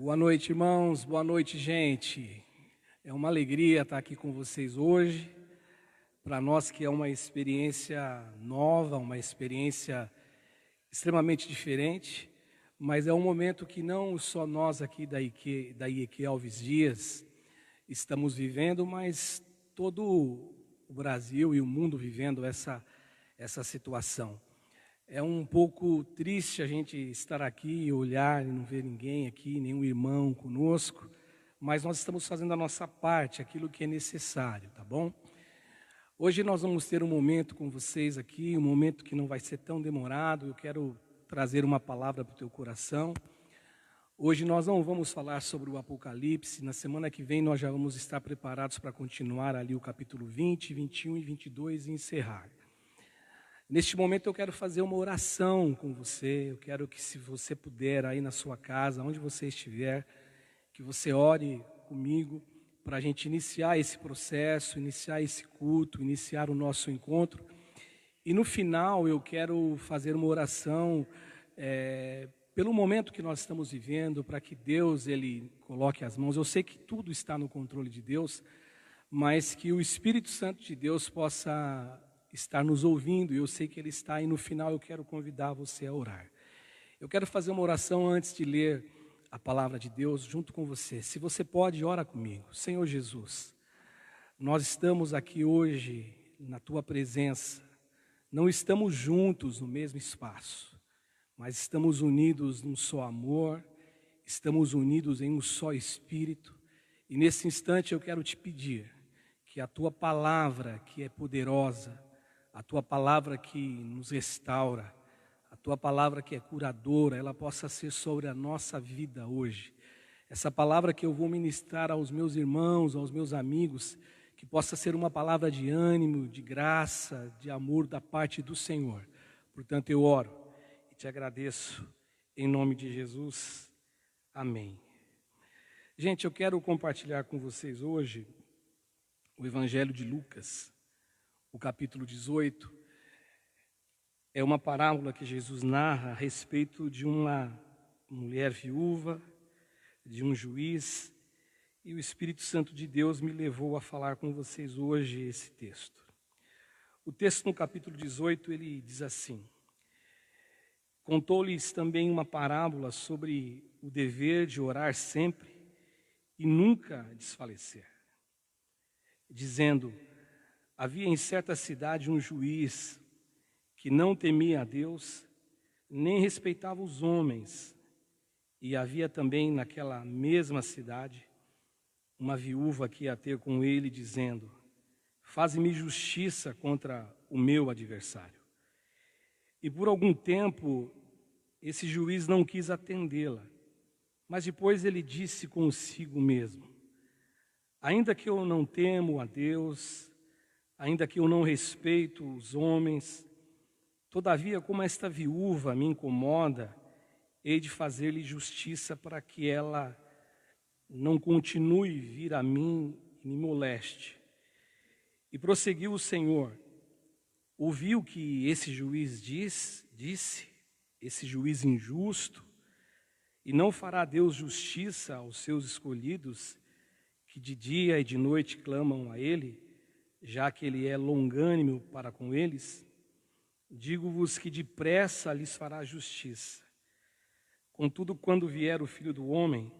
Boa noite, irmãos. Boa noite, gente. É uma alegria estar aqui com vocês hoje. Para nós que é uma experiência nova, uma experiência extremamente diferente, mas é um momento que não só nós aqui da IEQ Alves Dias estamos vivendo, mas todo o Brasil e o mundo vivendo essa situação. É um pouco triste a gente estar aqui e olhar e não ver ninguém aqui, nenhum irmão conosco, mas nós estamos fazendo a nossa parte, aquilo que é necessário, tá bom? Hoje nós vamos ter um momento com vocês aqui, um momento que não vai ser tão demorado. Eu quero trazer uma palavra para o teu coração. Hoje nós não vamos falar sobre o Apocalipse, na semana que vem nós já vamos estar preparados para continuar ali o capítulo 20, 21 e 22 e encerrar. Neste momento eu quero fazer uma oração com você. Eu quero que, se você puder, aí na sua casa, onde você estiver, que você ore comigo para a gente iniciar esse processo, iniciar esse culto, iniciar o nosso encontro. E no final eu quero fazer uma oração pelo momento que nós estamos vivendo, para que Deus ele coloque as mãos. Eu sei que tudo está no controle de Deus, mas que o Espírito Santo de Deus possa estar nos ouvindo, e eu sei que Ele está, e no final eu quero convidar você a orar. Eu quero fazer uma oração antes de ler a palavra de Deus junto com você. Se você pode, ora comigo. Senhor Jesus, nós estamos aqui hoje na Tua presença, não estamos juntos no mesmo espaço, mas estamos unidos num só amor, estamos unidos em um só Espírito, e nesse instante eu quero te pedir que a Tua palavra, que é poderosa, a Tua palavra que nos restaura, a Tua palavra que é curadora, ela possa ser sobre a nossa vida hoje. Essa palavra que eu vou ministrar aos meus irmãos, aos meus amigos, que possa ser uma palavra de ânimo, de graça, de amor da parte do Senhor. Portanto, eu oro e te agradeço em nome de Jesus. Amém. Gente, eu quero compartilhar com vocês hoje o Evangelho de Lucas. O capítulo 18 é uma parábola que Jesus narra a respeito de uma mulher viúva, de um juiz, e o Espírito Santo de Deus me levou a falar com vocês hoje esse texto. O texto no capítulo 18, ele diz assim: contou-lhes também uma parábola sobre o dever de orar sempre e nunca desfalecer, dizendo: havia em certa cidade um juiz que não temia a Deus, nem respeitava os homens. E havia também naquela mesma cidade uma viúva que ia ter com ele, dizendo: faze-me justiça contra o meu adversário. E por algum tempo esse juiz não quis atendê-la, mas depois ele disse consigo mesmo: ainda que eu não temo a Deus, ainda que eu não respeito os homens, todavia, como esta viúva me incomoda, hei de fazer-lhe justiça para que ela não continue vir a mim e me moleste. E prosseguiu o Senhor: ouviu que esse juiz disse, esse juiz injusto, e não fará Deus justiça aos seus escolhidos, que de dia e de noite clamam a Ele, já que Ele é longânimo para com eles? Digo-vos que depressa lhes fará justiça. Contudo, quando vier o Filho do Homem,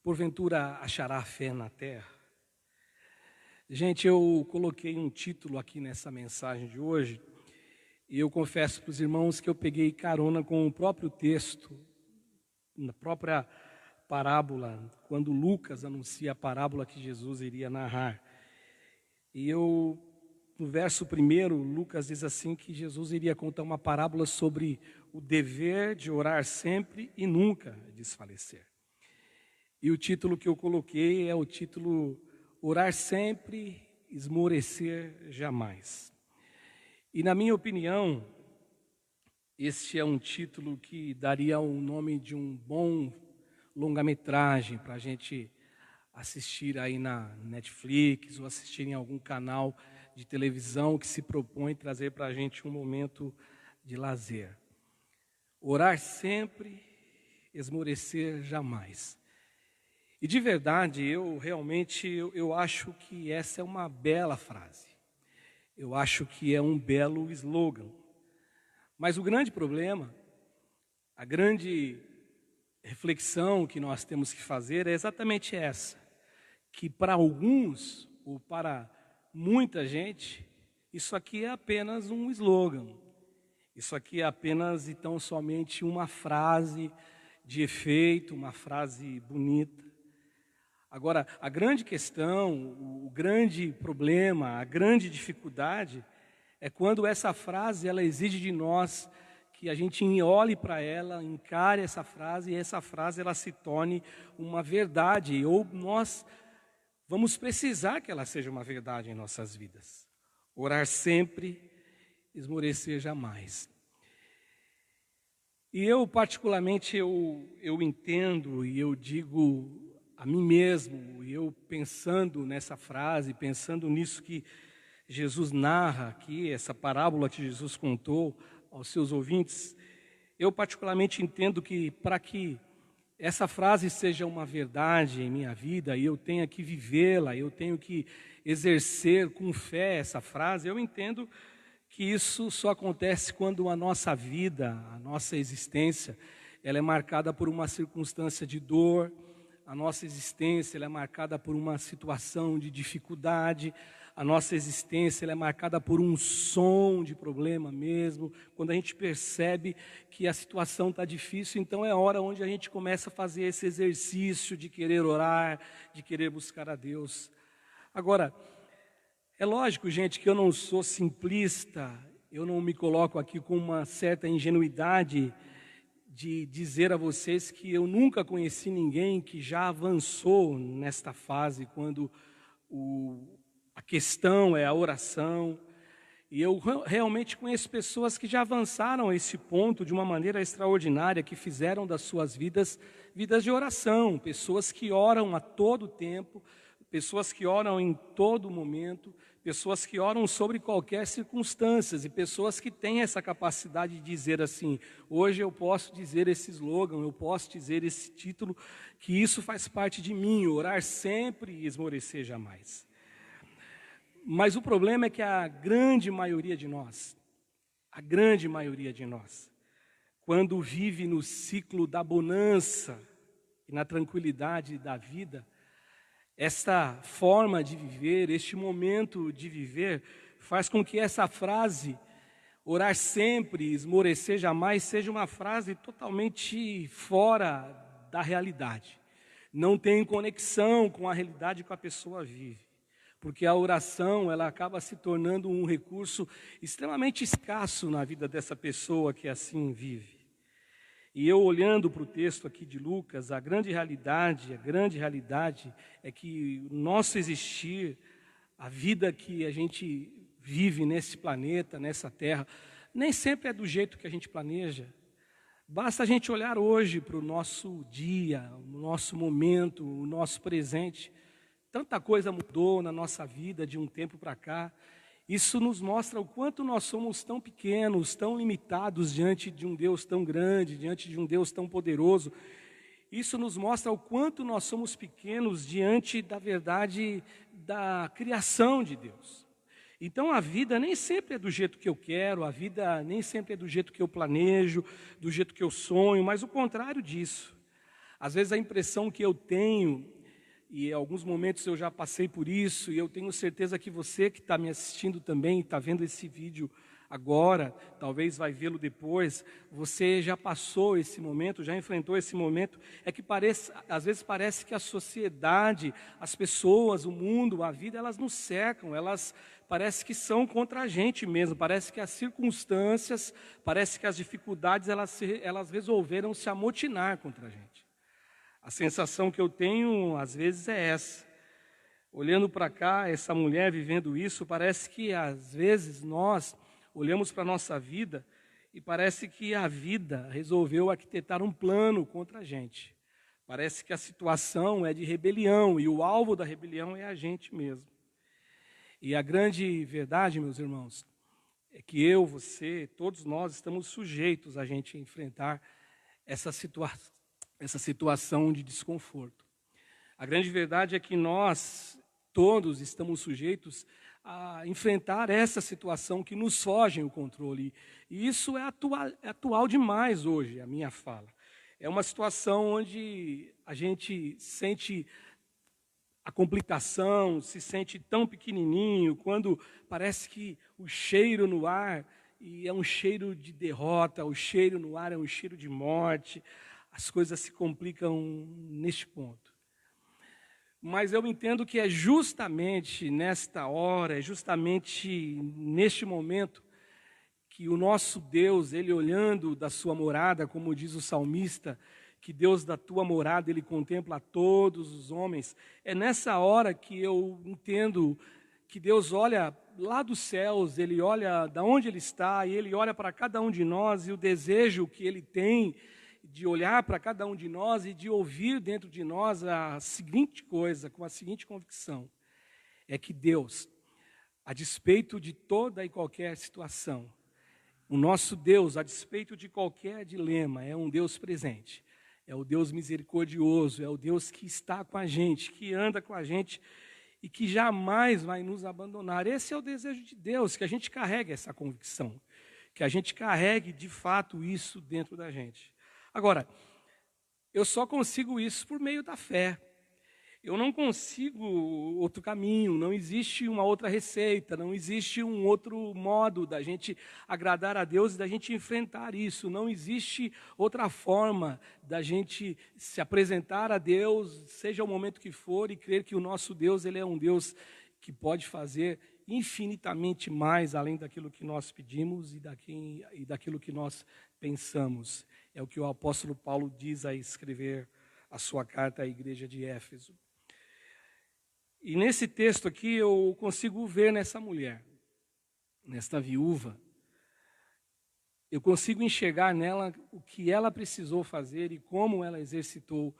porventura achará fé na terra? Gente, eu coloquei um título aqui nessa mensagem de hoje, e eu confesso para os irmãos que eu peguei carona com o próprio texto, na própria parábola, quando Lucas anuncia a parábola que Jesus iria narrar. E no verso 1, Lucas diz assim que Jesus iria contar uma parábola sobre o dever de orar sempre e nunca desfalecer. E o título que eu coloquei é o título Orar Sempre, Esmorecer Jamais. E na minha opinião, este é um título que daria o nome de um bom longa-metragem para a gente assistir aí na Netflix ou assistir em algum canal de televisão que se propõe trazer para a gente um momento de lazer. Orar sempre, esmorecer jamais. E de verdade, eu acho que essa é uma bela frase. Eu acho que é um belo slogan. Mas o grande problema, a grande reflexão que nós temos que fazer é exatamente essa, que para alguns, ou para muita gente, isso aqui é apenas um slogan. Isso aqui é apenas e tão somente uma frase de efeito, uma frase bonita. Agora, a grande questão, o grande problema, a grande dificuldade é quando essa frase ela exige de nós que a gente olhe para ela, encare essa frase e essa frase ela se torne uma verdade, ou nós vamos precisar que ela seja uma verdade em nossas vidas. Orar sempre, esmorecer jamais. E eu particularmente eu entendo e eu digo a mim mesmo, e eu pensando nessa frase, pensando nisso que Jesus narra aqui, essa parábola que Jesus contou aos seus ouvintes, eu particularmente entendo que para que essa frase seja uma verdade em minha vida e eu tenha que vivê-la, eu tenho que exercer com fé essa frase, eu entendo que isso só acontece quando a nossa vida, a nossa existência, ela é marcada por uma circunstância de dor, a nossa existência ela é marcada por uma situação de dificuldade, a nossa existência ela é marcada por um som de problema mesmo. Quando a gente percebe que a situação está difícil, então é hora onde a gente começa a fazer esse exercício de querer orar, de querer buscar a Deus. Agora, é lógico, gente, que eu não sou simplista, eu não me coloco aqui com uma certa ingenuidade de dizer a vocês que eu nunca conheci ninguém que já avançou nesta fase, quando a questão é a oração. E eu realmente conheço pessoas que já avançaram a esse ponto de uma maneira extraordinária, que fizeram das suas vidas de oração, pessoas que oram a todo tempo, pessoas que oram em todo momento, pessoas que oram sobre qualquer circunstância, e pessoas que têm essa capacidade de dizer assim, hoje eu posso dizer esse slogan, eu posso dizer esse título, que isso faz parte de mim, orar sempre e esmorecer jamais. Mas o problema é que a grande maioria de nós, quando vive no ciclo da bonança e na tranquilidade da vida, esta forma de viver, este momento de viver, faz com que essa frase, orar sempre, esmorecer jamais, seja uma frase totalmente fora da realidade. Não tem conexão com a realidade que a pessoa vive. Porque a oração, ela acaba se tornando um recurso extremamente escasso na vida dessa pessoa que assim vive. E eu olhando para o texto aqui de Lucas, a grande realidade é que o nosso existir, a vida que a gente vive nesse planeta, nessa terra, nem sempre é do jeito que a gente planeja. Basta a gente olhar hoje para o nosso dia, o nosso momento, o nosso presente. Tanta coisa mudou na nossa vida de um tempo para cá. Isso nos mostra o quanto nós somos tão pequenos, tão limitados diante de um Deus tão grande, diante de um Deus tão poderoso. Isso nos mostra o quanto nós somos pequenos diante da verdade da criação de Deus. Então a vida nem sempre é do jeito que eu quero, a vida nem sempre é do jeito que eu planejo, do jeito que eu sonho, mas o contrário disso. Às vezes a impressão que eu tenho, e em alguns momentos eu já passei por isso, e eu tenho certeza que você que está me assistindo também, está vendo esse vídeo agora, talvez vai vê-lo depois, você já passou esse momento, já enfrentou esse momento, é que às vezes parece que a sociedade, as pessoas, o mundo, a vida, elas nos cercam, elas parece que são contra a gente mesmo, parece que as circunstâncias, parece que as dificuldades, elas resolveram se amotinar contra a gente. A sensação que eu tenho, às vezes, é essa. Olhando para cá, essa mulher vivendo isso, parece que, às vezes, nós olhamos para a nossa vida e parece que a vida resolveu arquitetar um plano contra a gente. Parece que a situação é de rebelião e o alvo da rebelião é a gente mesmo. E a grande verdade, meus irmãos, é que eu, você, todos nós estamos sujeitos a gente enfrentar essa situação de desconforto. A grande verdade é que nós todos estamos sujeitos a enfrentar essa situação que nos foge o controle. E isso é atual demais hoje, a minha fala. É uma situação onde a gente sente a complicação, se sente tão pequenininho, quando parece que o cheiro no ar e é um cheiro de derrota, o cheiro no ar é um cheiro de morte, as coisas se complicam neste ponto. Mas eu entendo que é justamente nesta hora, é justamente neste momento, que o nosso Deus, Ele olhando da sua morada, como diz o salmista, que Deus da tua morada, Ele contempla a todos os homens. É nessa hora que eu entendo que Deus olha lá dos céus, Ele olha de onde Ele está, e Ele olha para cada um de nós, e o desejo que Ele tem de olhar para cada um de nós e de ouvir dentro de nós a seguinte coisa, com a seguinte convicção, é que Deus, a despeito de toda e qualquer situação, o nosso Deus, a despeito de qualquer dilema, é um Deus presente, é o Deus misericordioso, é o Deus que está com a gente, que anda com a gente e que jamais vai nos abandonar. Esse é o desejo de Deus, que a gente carregue essa convicção, que a gente carregue de fato isso dentro da gente. Agora, eu só consigo isso por meio da fé. Eu não consigo outro caminho, não existe uma outra receita, não existe um outro modo da gente agradar a Deus e da gente enfrentar isso. Não existe outra forma da gente se apresentar a Deus, seja o momento que for, e crer que o nosso Deus, Ele é um Deus que pode fazer infinitamente mais além daquilo que nós pedimos e daquilo que nós pensamos. É o que o apóstolo Paulo diz a escrever a sua carta à igreja de Éfeso. E nesse texto aqui eu consigo ver nessa mulher, nesta viúva, eu consigo enxergar nela o que ela precisou fazer e como ela exercitou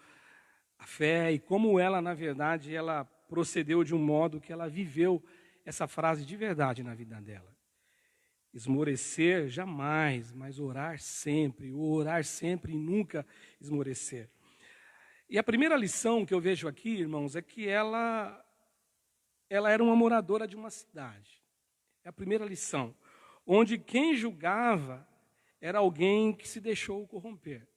a fé e como ela, na verdade, ela procedeu de um modo que ela viveu essa frase de verdade na vida dela. Esmorecer jamais, mas orar sempre, e nunca esmorecer. E a primeira lição que eu vejo aqui, irmãos, é que ela era uma moradora de uma cidade. É a primeira lição, onde quem julgava era alguém que se deixou corromper.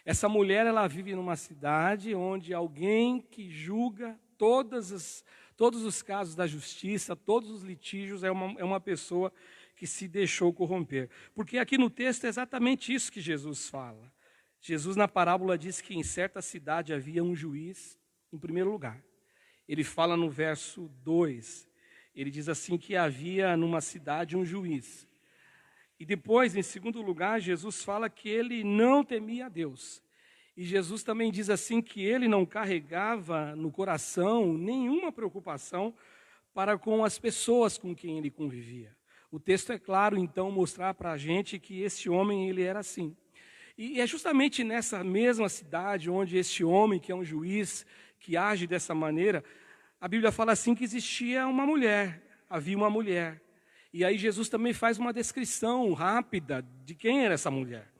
Essa mulher, ela vive numa cidade onde alguém que julga todos os casos da justiça, todos os litígios, é uma pessoa que se deixou corromper. Porque aqui no texto é exatamente isso que Jesus fala. Jesus, na parábola, diz que em certa cidade havia um juiz, em primeiro lugar. Ele fala no verso 2, ele diz assim que havia numa cidade um juiz. E depois, em segundo lugar, Jesus fala que ele não temia a Deus. E Jesus também diz assim que ele não carregava no coração nenhuma preocupação para com as pessoas com quem ele convivia. O texto é claro, então, mostrar para a gente que esse homem, ele era assim. E é justamente nessa mesma cidade onde esse homem, que é um juiz, que age dessa maneira, a Bíblia fala assim que existia uma mulher, havia uma mulher. E aí Jesus também faz uma descrição rápida de quem era essa mulher.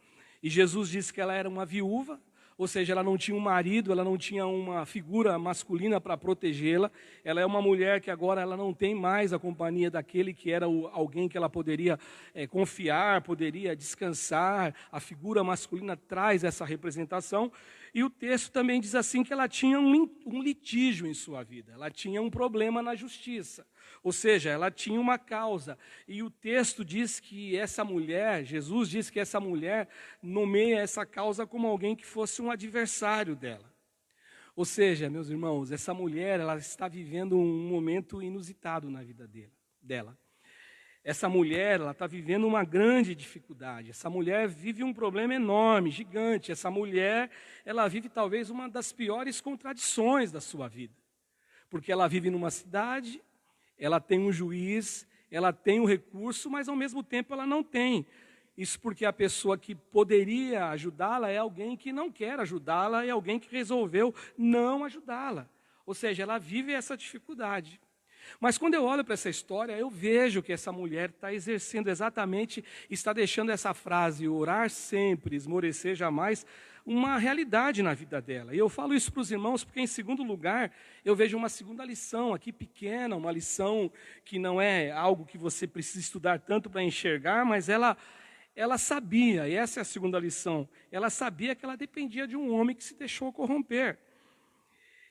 E Jesus diz que ela era uma viúva, ou seja, ela não tinha um marido, ela não tinha uma figura masculina para protegê-la. Ela é uma mulher que agora ela não tem mais a companhia daquele que era alguém que ela poderia confiar, poderia descansar. A figura masculina traz essa representação. E o texto também diz assim que ela tinha um litígio em sua vida, ela tinha um problema na justiça. Ou seja, ela tinha uma causa. E o texto diz que essa mulher, Jesus diz que essa mulher nomeia essa causa como alguém que fosse um adversário dela. Ou seja, meus irmãos, essa mulher, ela está vivendo um momento inusitado na vida dela. Essa mulher, ela está vivendo uma grande dificuldade. Essa mulher vive um problema enorme, gigante. Essa mulher, ela vive talvez uma das piores contradições da sua vida. Porque ela vive numa cidade, ela tem um juiz, ela tem um recurso, mas ao mesmo tempo ela não tem. Isso porque a pessoa que poderia ajudá-la é alguém que não quer ajudá-la, é alguém que resolveu não ajudá-la. Ou seja, ela vive essa dificuldade. Mas quando eu olho para essa história, eu vejo que essa mulher está exercendo exatamente, está deixando essa frase, orar sempre, esmorecer jamais, uma realidade na vida dela. E eu falo isso para os irmãos porque, em segundo lugar, eu vejo uma segunda lição aqui pequena, uma lição que não é algo que você precisa estudar tanto para enxergar, mas ela sabia, e essa é a segunda lição, ela sabia que ela dependia de um homem que se deixou corromper.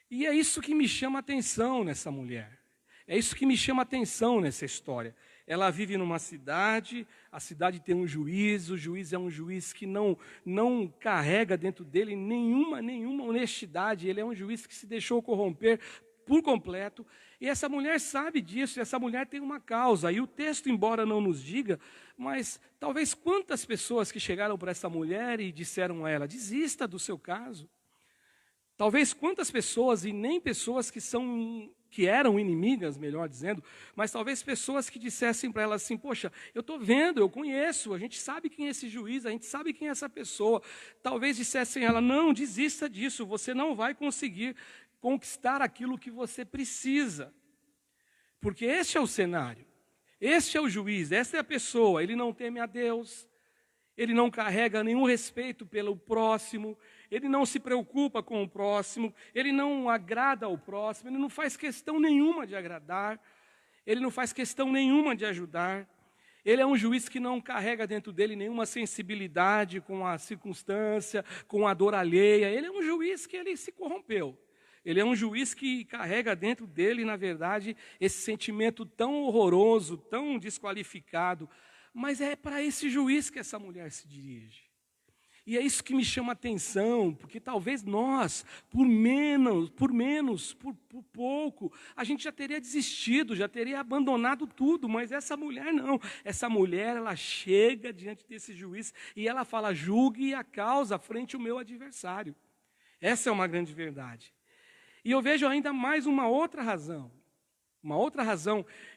E é isso que me chama a atenção nessa mulher. É isso que me chama a atenção nessa história. Ela vive numa cidade, a cidade tem um juiz, o juiz é um juiz que não carrega dentro dele nenhuma honestidade, ele é um juiz que se deixou corromper por completo, e essa mulher sabe disso, e essa mulher tem uma causa, e o texto, embora não nos diga, mas talvez quantas pessoas que chegaram para essa mulher e disseram a ela, desista do seu caso. Talvez quantas pessoas, e nem pessoas que eram inimigas, melhor dizendo, mas talvez pessoas que dissessem para ela assim, poxa, eu estou vendo, eu conheço, a gente sabe quem é esse juiz, a gente sabe quem é essa pessoa. Talvez dissessem a ela, não, desista disso, você não vai conseguir conquistar aquilo que você precisa. Porque este é o cenário, este é o juiz, esta é a pessoa, ele não teme a Deus, ele não carrega nenhum respeito pelo próximo, ele não se preocupa com o próximo, ele não agrada ao próximo, ele não faz questão nenhuma de agradar, ele não faz questão nenhuma de ajudar. Ele é um juiz que não carrega dentro dele nenhuma sensibilidade com a circunstância, com a dor alheia. Ele é um juiz que ele se corrompeu. Ele é um juiz que carrega dentro dele, na verdade, esse sentimento tão horroroso, tão desqualificado. Mas é para esse juiz que essa mulher se dirige. E é isso que me chama a atenção, porque talvez nós, por pouco, a gente já teria desistido, já teria abandonado tudo, mas essa mulher não. Essa mulher, ela chega diante desse juiz e ela fala, julgue a causa frente ao meu adversário. Essa é uma grande verdade. E eu vejo ainda mais uma outra razão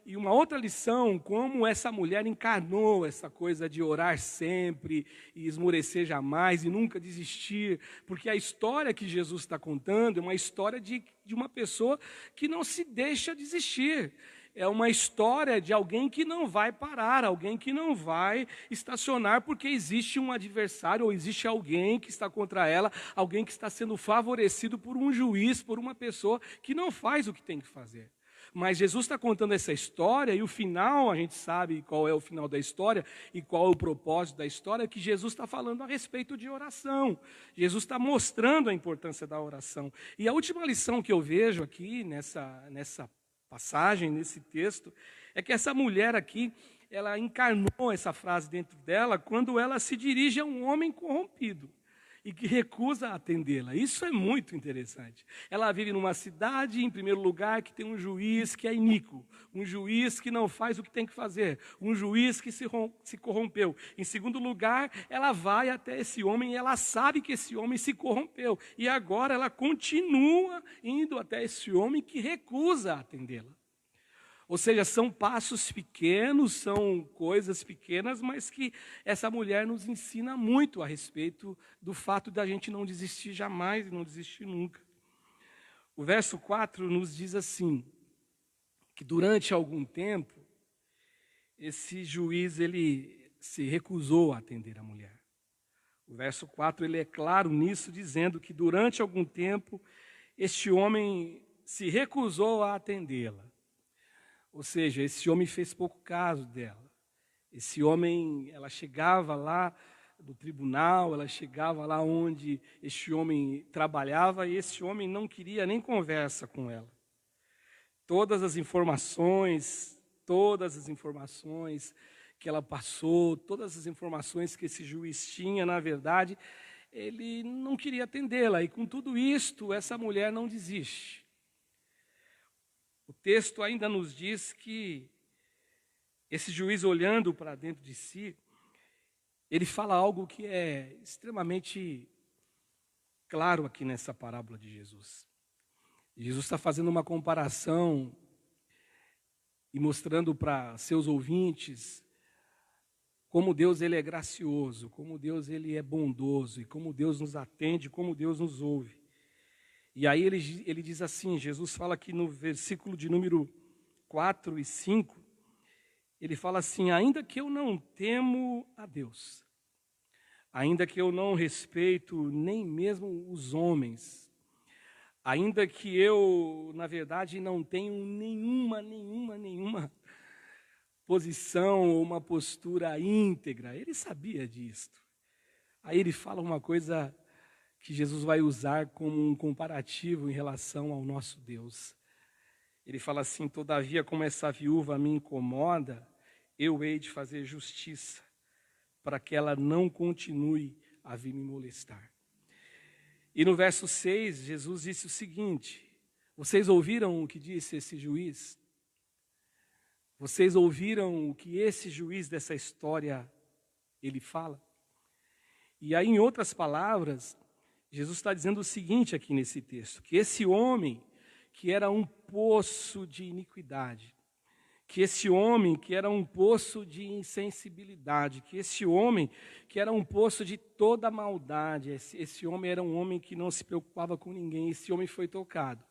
e uma outra lição, como essa mulher encarnou essa coisa de orar sempre e esmorecer jamais e nunca desistir, porque a história que Jesus está contando é uma história de uma pessoa que não se deixa desistir. É uma história de alguém que não vai parar, alguém que não vai estacionar porque existe um adversário ou existe alguém que está contra ela, alguém que está sendo favorecido por um juiz, por uma pessoa que não faz o que tem que fazer. Mas Jesus está contando essa história e o final, a gente sabe qual é o final da história e qual é o propósito da história, que Jesus está falando a respeito de oração. Jesus está mostrando a importância da oração. E a última lição que eu vejo aqui nessa passagem, nesse texto, é que essa mulher aqui, ela encarnou essa frase dentro dela quando ela se dirige a um homem corrompido e que recusa atendê-la. Isso é muito interessante. Ela vive numa cidade, em primeiro lugar, que tem um juiz que é iníquo, um juiz que não faz o que tem que fazer, um juiz que se corrompeu. Em segundo lugar, ela vai até esse homem e ela sabe que esse homem se corrompeu. E agora ela continua indo até esse homem que recusa atendê-la. Ou seja, são passos pequenos, são coisas pequenas, mas que essa mulher nos ensina muito a respeito do fato da gente não desistir jamais e não desistir nunca. O verso 4 nos diz assim, que durante algum tempo, esse juiz ele se recusou a atender a mulher. O verso 4 ele é claro nisso, dizendo que durante algum tempo, este homem se recusou a atendê-la. Ou seja, esse homem fez pouco caso dela. Esse homem, ela chegava lá no tribunal, ela chegava lá onde este homem trabalhava e esse homem não queria nem conversa com ela. Todas as informações que ela passou, todas as informações que esse juiz tinha, na verdade, ele não queria atendê-la. E com tudo isto, essa mulher não desiste. O texto ainda nos diz que esse juiz, olhando para dentro de si, ele fala algo que é extremamente claro aqui nessa parábola de Jesus. Jesus está fazendo uma comparação e mostrando para seus ouvintes como Deus ele é gracioso, como Deus ele é bondoso, e como Deus nos atende, como Deus nos ouve. E aí ele diz assim, Jesus fala aqui no versículo de número 4 e 5, ele fala assim, ainda que eu não temo a Deus, ainda que eu não respeito nem mesmo os homens, ainda que eu, na verdade, não tenho nenhuma posição ou uma postura íntegra, ele sabia disto. Aí ele fala uma coisa que Jesus vai usar como um comparativo em relação ao nosso Deus. Ele fala assim: todavia, como essa viúva me incomoda, eu hei de fazer justiça, para que ela não continue a vir me molestar. E no verso 6, Jesus disse o seguinte: vocês ouviram o que disse esse juiz? Vocês ouviram o que esse juiz dessa história, ele fala? E aí, em outras palavras, Jesus está dizendo o seguinte aqui nesse texto: que esse homem que era um poço de iniquidade, que esse homem que era um poço de insensibilidade, que esse homem que era um poço de toda maldade, esse homem era um homem que não se preocupava com ninguém, esse homem foi tocado.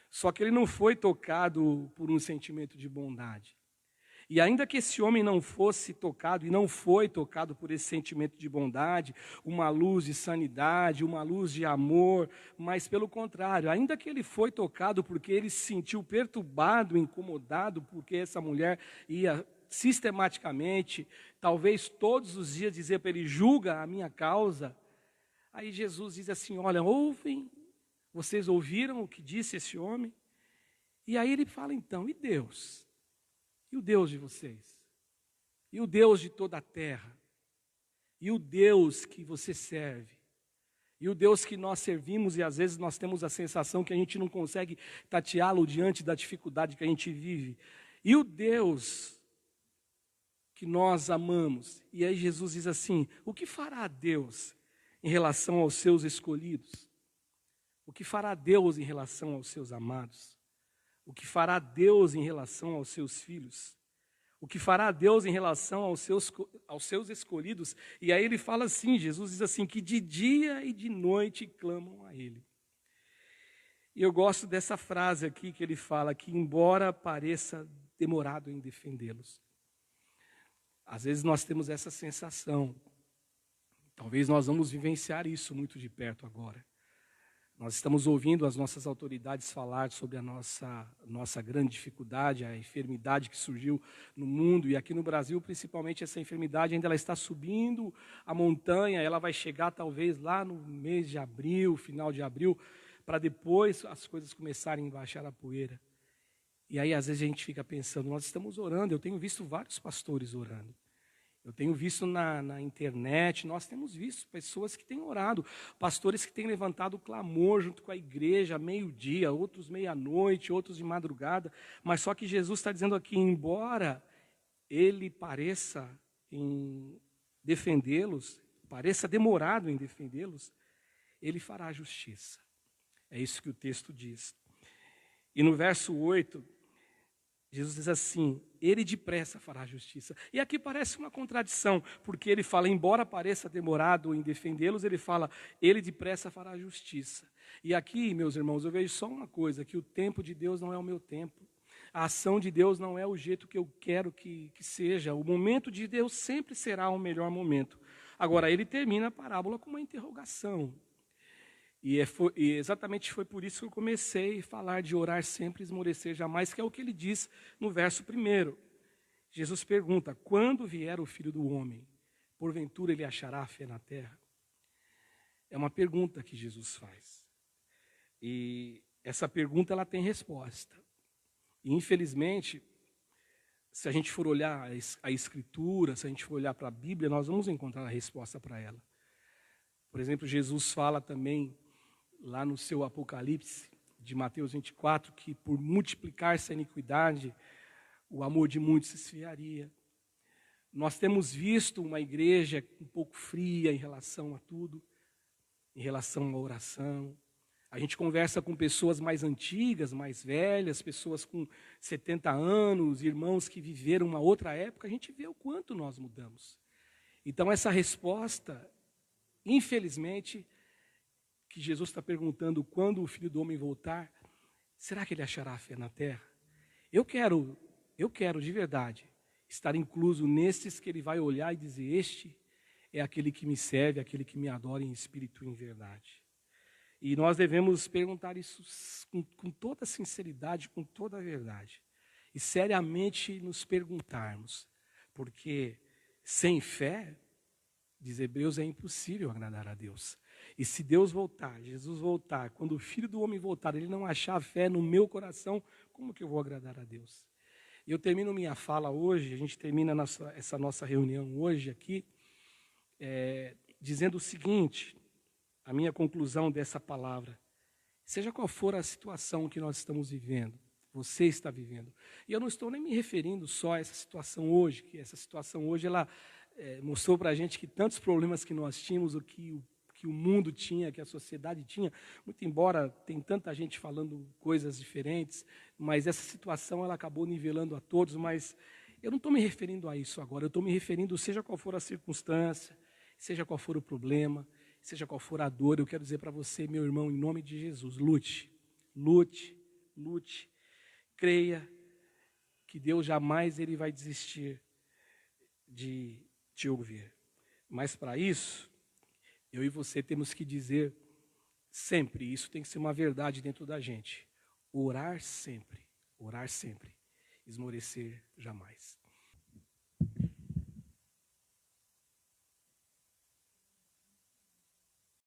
Só que ele não foi tocado por um sentimento de bondade. E ainda que esse homem não fosse tocado, e não foi tocado por esse sentimento de bondade, uma luz de sanidade, uma luz de amor, mas pelo contrário, ainda que ele foi tocado porque ele se sentiu perturbado, incomodado, porque essa mulher ia sistematicamente, talvez todos os dias, dizer para ele: julga a minha causa. Aí Jesus diz assim: olha, vocês ouviram o que disse esse homem? E aí ele fala então: e Deus? E o Deus de vocês? E o Deus de toda a terra? E o Deus que você serve? E o Deus que nós servimos, e às vezes nós temos a sensação que a gente não consegue tateá-lo diante da dificuldade que a gente vive. E o Deus que nós amamos? E aí Jesus diz assim: o que fará Deus em relação aos seus escolhidos? O que fará Deus em relação aos seus amados? O que fará Deus em relação aos seus filhos? O que fará Deus em relação aos seus escolhidos? E aí ele fala assim, Jesus diz assim, que de dia e de noite clamam a Ele. E eu gosto dessa frase aqui que ele fala, que embora pareça demorado em defendê-los. Às vezes nós temos essa sensação. Talvez nós vamos vivenciar isso muito de perto agora. Nós estamos ouvindo as nossas autoridades falar sobre a nossa grande dificuldade, a enfermidade que surgiu no mundo, e aqui no Brasil, principalmente, essa enfermidade ainda ela está subindo a montanha, ela vai chegar talvez lá no mês de abril, final de abril, para depois as coisas começarem a baixar a poeira. E aí, às vezes, a gente fica pensando, nós estamos orando, eu tenho visto vários pastores orando. Eu tenho visto na internet, nós temos visto pessoas que têm orado, pastores que têm levantado o clamor junto com a igreja, meio-dia, outros meia-noite, outros de madrugada, mas só que Jesus está dizendo aqui, embora ele pareça em defendê-los, pareça demorado em defendê-los, ele fará justiça. É isso que o texto diz. E no verso 8, Jesus diz assim, ele depressa fará justiça. E aqui parece uma contradição, porque ele fala, embora pareça demorado em defendê-los, ele fala, ele depressa fará justiça. E aqui, meus irmãos, eu vejo só uma coisa, que o tempo de Deus não é o meu tempo. A ação de Deus não é o jeito que eu quero que seja. O momento de Deus sempre será o melhor momento. Agora, ele termina a parábola com uma interrogação. E exatamente foi por isso que eu comecei a falar de orar sempre e esmorecer jamais, que é o que ele diz no verso 1. Jesus pergunta, quando vier o Filho do Homem, porventura ele achará fé na terra? É uma pergunta que Jesus faz. E essa pergunta ela tem resposta. E infelizmente, se a gente for olhar a Escritura, se a gente for olhar para a Bíblia, nós vamos encontrar a resposta para ela. Por exemplo, Jesus fala também, lá no seu Apocalipse, de Mateus 24, que por multiplicar-se a iniquidade, o amor de muitos se esfriaria. Nós temos visto uma igreja um pouco fria em relação a tudo, em relação à oração. A gente conversa com pessoas mais antigas, mais velhas, pessoas com 70 anos, irmãos que viveram uma outra época, a gente vê o quanto nós mudamos. Então essa resposta, infelizmente, que Jesus está perguntando quando o Filho do Homem voltar, será que ele achará fé na terra? Eu quero de verdade estar incluso nesses que ele vai olhar e dizer, este é aquele que me serve, aquele que me adora em espírito e em verdade. E nós devemos perguntar isso com toda sinceridade, com toda a verdade. E seriamente nos perguntarmos, porque sem fé, diz Hebreus, é impossível agradar a Deus. E se Deus voltar, Jesus voltar, quando o Filho do Homem voltar, ele não achar fé no meu coração, como que eu vou agradar a Deus? Eu termino minha fala hoje, a gente termina essa nossa reunião hoje aqui, dizendo o seguinte, a minha conclusão dessa palavra, seja qual for a situação que nós estamos vivendo, você está vivendo, e eu não estou nem me referindo só a essa situação hoje, que essa situação hoje, ela mostrou para a gente que tantos problemas que nós tínhamos, o que o mundo tinha, que a sociedade tinha, muito embora tem tanta gente falando coisas diferentes, mas essa situação ela acabou nivelando a todos, mas eu não estou me referindo a isso agora, eu estou me referindo, seja qual for a circunstância, seja qual for o problema, seja qual for a dor, eu quero dizer para você, meu irmão, em nome de Jesus, lute, lute, lute, creia que Deus jamais ele vai desistir de te ouvir. Mas para isso, eu e você temos que dizer sempre, isso tem que ser uma verdade dentro da gente, orar sempre, esmorecer jamais.